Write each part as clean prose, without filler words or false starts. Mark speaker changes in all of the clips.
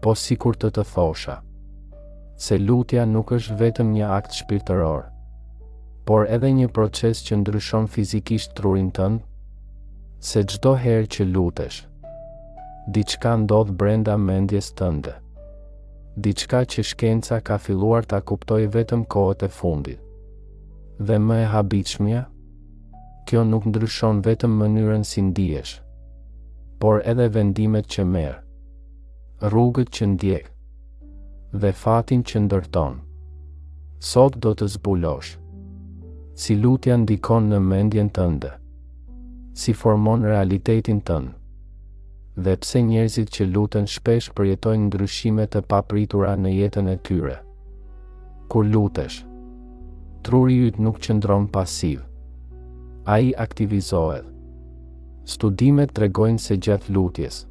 Speaker 1: po sikur të thosha, se lutja nuk është vetëm një akt shpirtëror, por edhe një proces që ndryshon fizikisht trurin tënd, se çdo herë që lutesh, diçka ndodh brenda mendjes tënde. Diçka që shkenca ka filluar ta kuptojë vetëm kohët e fundit. Dhe më e habitshmja, kjo nuk ndryshon vetëm mënyrën si ndihesh, por edhe vendimet që merr, rrugët që ndjek, dhe fatin që ndërton. Sot do të zbulosh si lutja ndikon në mendjen tënde, si formon realitetin tënd, dhe pse njerëzit që luten shpesh përjetojnë ndryshime të papritura në jetën e tyre. Kur lutesh, truri yt nuk qëndron pasiv. Ai aktivizohet. Studimet tregojnë se gjatë lutjes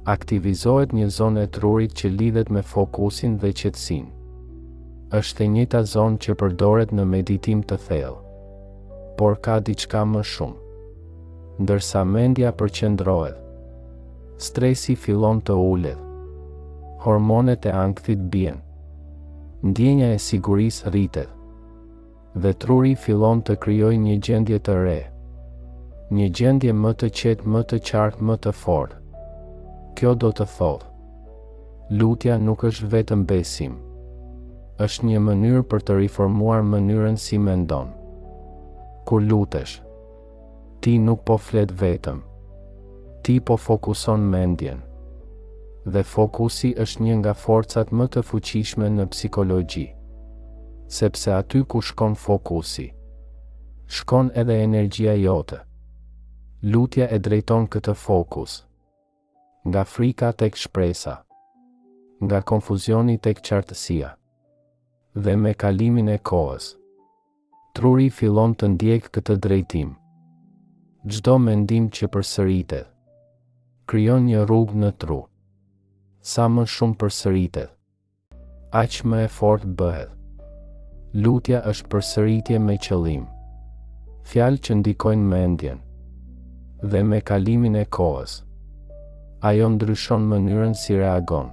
Speaker 1: aktivizohet një zonë e trurit që lidhet me fokusin dhe qetësinë. Është e njëjta zonë që përdoret në meditim të thellë, por ka diçka më shumë. Ndërsa mendja përqendrohet, stresi fillon të ulet, hormonet e ankthit bien, ndjenja e sigurisë rritet, dhe truri fillon të krijojë një gjendje të re, një gjendje më të qetë, më të qartë, më të fortë. Kjo do të thotë, lutja nuk është vetëm besim, është një mënyrë për të riformuar mënyrën si mendon. Kur lutesh, ti nuk po flet vetëm, ti po fokuson mendjen. Dhe fokusi është një nga forcat më të fuqishme në psikologji. Sepse aty ku shkon fokusi, shkon edhe energjia jote. Lutja e drejton këtë fokus, nga frika tek shpresa, nga konfuzioni tek qartësia, dhe me kalimin e kohës, truri fillon të ndjek këtë drejtim. Çdo mendim që përsëritet, krijon një rrugë në tru. Sa më shumë përsëritet, aq më e fortë bëhet. Lutja është përsëritje me qëllim, fjalë që ndikojnë mendjen, dhe me kalimin e kohës, ajo ndryshon mënyrën si reagon.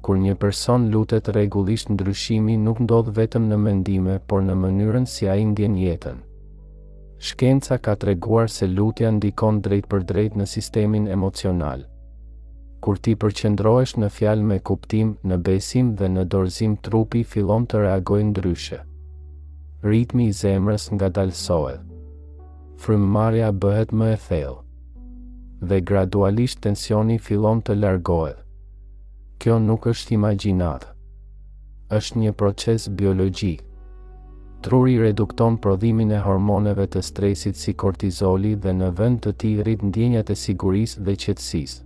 Speaker 1: Kur një person lutet rregullisht, ndryshimi nuk ndodh vetëm në mendime, por në mënyrën si ai ndjen jetën. Shkenca ka treguar se lutja ndikon drejt për drejt në sistemin emocional. Kur ti përqendrohesh në fjalë me kuptim, në besim dhe në dorëzim, trupi fillon të reagojë ndryshe. Ritmi i zemrës ngadalësohet. Frymëmarrja bëhet më e thellë. Dhe gradualisht tensioni fillon të largohet. Kjo nuk është imagjinat. Është një proces biologjik. Truri redukton prodhimin e hormoneve të stresit si kortizoli dhe në vend të tij rrit ndjenjat e sigurisë dhe qetësisë.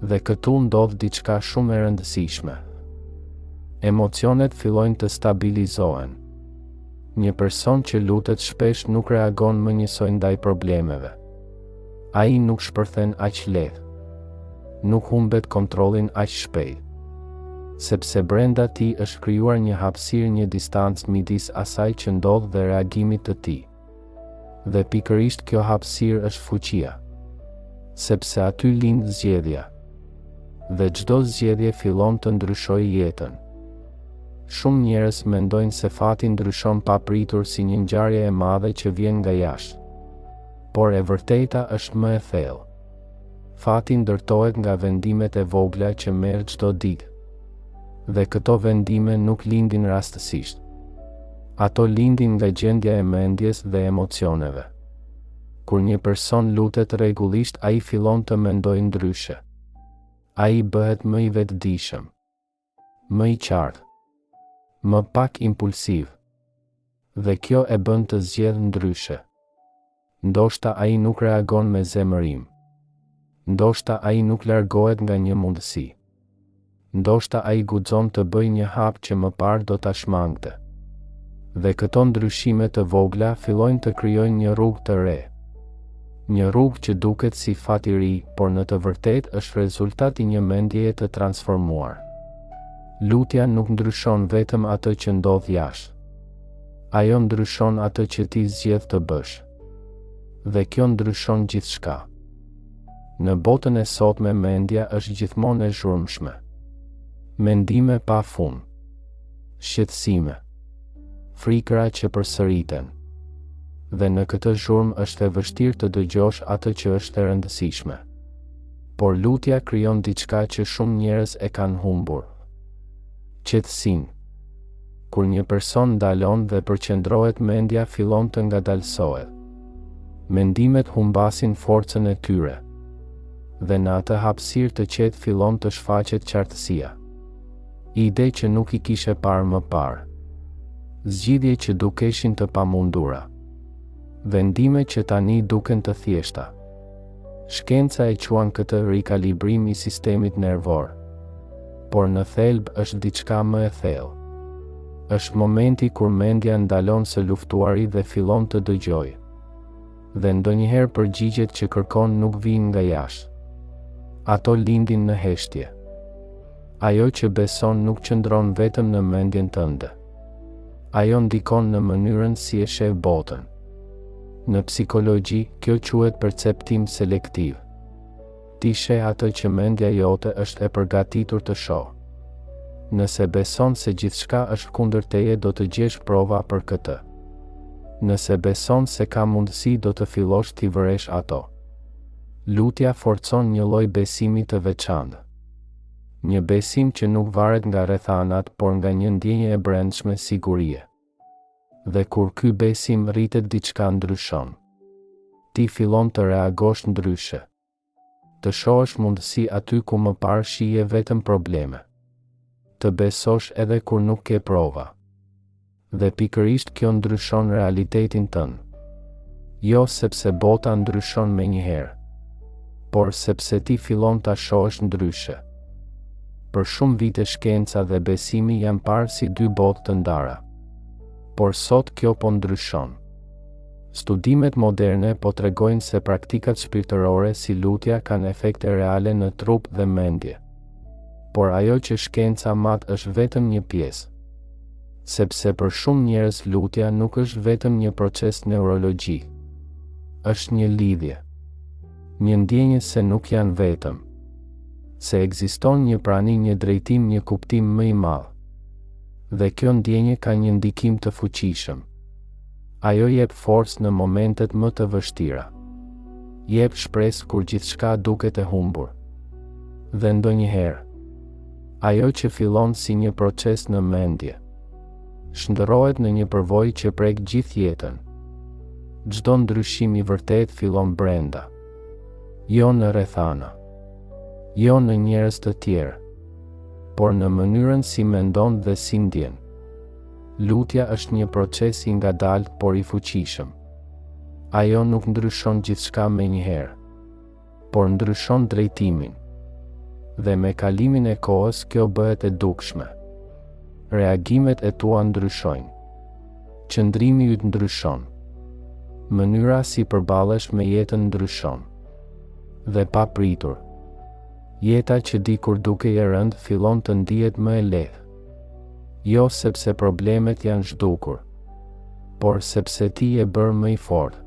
Speaker 1: Dhe këtu ndodh diçka shumë e rëndësishme. Emocionet fillojnë të stabilizohen. Një person që lutet shpesh nuk reagon më njësoj ndaj problemeve. Ai nuk shpërthen aq lehtë. Nuk humbet kontrollin aq shpejt. Sepse brenda tij është krijuar një hapësirë, një distancë midis asaj që ndodh dhe reagimit të tij. Dhe pikërisht kjo hapësirë është fuqia. Sepse aty lind zgjedhja. Dhe çdo zgjedhje fillon të ndryshojë jetën. Shumë njerëz mendojnë se fati ndryshon papritur si një ngjarje e madhe që vjen nga jashtë. Por e vërteta është më e thellë. Fati ndërtohet nga vendimet e vogla që merr çdo ditë. Dhe këto vendime nuk lindin rastësisht. Ato lindin nga gjendja e mendjes dhe emocioneve. Kur një person lutet rregullisht, ai fillon të mendojë ndryshe. Ai bëhet më i vetëdijshëm, më i qartë, më pak impulsiv. Dhe kjo e bën të zgjedhë ndryshe. Ndoshta ai nuk reagon me zemërim. Ndoshta ai nuk largohet nga një mundësi. Ndoshta ai guxon të bëjë një hap që më parë do ta shmangte. Dhe këto ndryshime të vogla fillojnë të krijojnë një rrugë të re. Një rrugë që duket si fat i ri, por në të vërtetë është rezultati një mendjeje të transformuar. Lutja nuk ndryshon vetëm atë që ndodh jashtë. Ajo ndryshon atë që ti zgjedh të bësh. Dhe kjo ndryshon gjithçka. Në botën e sotme mendja është gjithmonë e zhurmshme. Mendime pa fund. Shqetësime. Frikëra që përsëriten. Dhe në këtë zhurmë është e vështirë të dëgjosh atë që është e rëndësishme. Por lutja krijon diçka që shumë njerëz e kanë humbur. Qetësinë. Kur një person ndalon dhe përqendrohet, mendja fillon të ngadalsohet. Mendimet humbasin forcën e tyre. Dhe në atë hapësirë të qetë fillon të shfaqet qartësia. Ide që nuk i kishe parë më parë. Zgjidhje që dukeshin të pamundura. Vendime që tani duken të thjeshta. Shkenca e quan këtë rikalibrim i sistemit nervor. Por në thelb është diçka më e thellë. Është momenti kur mendja ndalon së luftuari dhe fillon të dëgjojë. Dhe ndonjëherë përgjigjet që kërkon nuk vijnë nga jashtë. Ato lindin në heshtje. Ajo që beson nuk qëndron vetëm në mendjen tënde. Ajo ndikon në mënyrën si e sheh botën. Në psikologji, kjo quhet perceptim selektiv. Ti sheh atë që mendja jote është e përgatitur të shohë. Nëse beson se gjithçka është kundër teje, do të gjesh prova për këtë. Nëse beson se ka mundësi, do të fillosh t'i vëresh ato. Lutja forcon një lloj besimi të veçantë. Një besim që nuk varet nga rrethanat, por nga një ndjenjë e brendshme sigurie. Dhe kur ky besim rritet, diçka ndryshon. Ti fillon të reagosh ndryshe. Të shohësh mundësi aty ku më parë shije vetëm probleme. Të besosh edhe kur nuk ke prova. Dhe pikërisht kjo ndryshon realitetin tënd. Jo sepse bota ndryshon menjëherë, por sepse ti fillon ta shohësh ndryshe. Për shumë vite shkenca dhe besimi janë parë si dy botë të ndara. Por sot kjo po ndryshon. Studimet moderne po tregojnë se praktikat shpirtërore si lutja kanë efekte reale në trup dhe mendje. Por ajo që shkenca mat është vetëm një pjesë. Sepse për shumë njerëz lutja nuk është vetëm një proces neurologjik. Është një lidhje. Një ndjenjë se nuk janë vetëm. Se ekziston një prani, një drejtim, një kuptim më i madh. Dhe kjo ndjenjë ka një ndikim të fuqishëm. Ajo jep forcë në momentet më të vështira. Jep shpresë kur gjithçka duket e humbur. Dhe ndonjëherë, ajo që fillon si një proces në mendje, shndërrohet në një përvojë që prek gjithë jetën. Çdo ndryshim i vërtet fillon brenda. Jo në rrethana. Jo në njerëz të tjerë. Por në mënyrën si mendon dhe si ndjen. Lutja është një proces i ngadalt por i fuqishëm. Ajo nuk ndryshon gjithçka menjëherë, por ndryshon drejtimin. Dhe me kalimin e kohës kjo bëhet e dukshme. Reagimet e tua ndryshojnë. Qëndrimi yt ndryshon. Mënyra si përballesh me jetën ndryshon. Dhe pa pritur, jeta që dikur duke e rëndë fillon të ndihet më e lehtë. Jo sepse problemet janë zhdukur, por sepse ti je bërë më i fortë.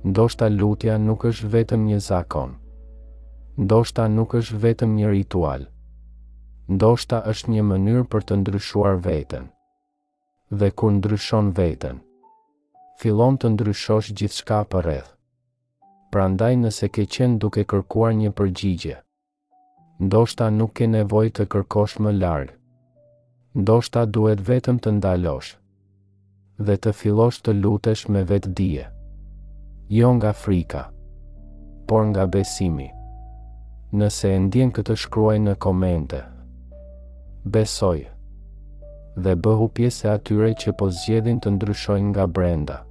Speaker 1: Ndoshta lutja nuk është vetëm një zakon. Ndoshta nuk është vetëm një ritual. Ndoshta është një mënyrë për të ndryshuar veten. Dhe kur ndryshon veten, fillon të ndryshosh gjithçka përreth. Prandaj nëse ke qenë duke kërkuar një përgjigje, ndoshta nuk ke nevojë të kërkosh më larg. Ndoshta duhet vetëm të ndalosh dhe të fillosh të lutesh me vetdije. Jo nga frika, por nga besimi. Nëse e ndjen këtë, shkruaj në komente. Besoj dhe bëhu pjesë e atyre që po zgjedhin të ndryshojnë nga brenda.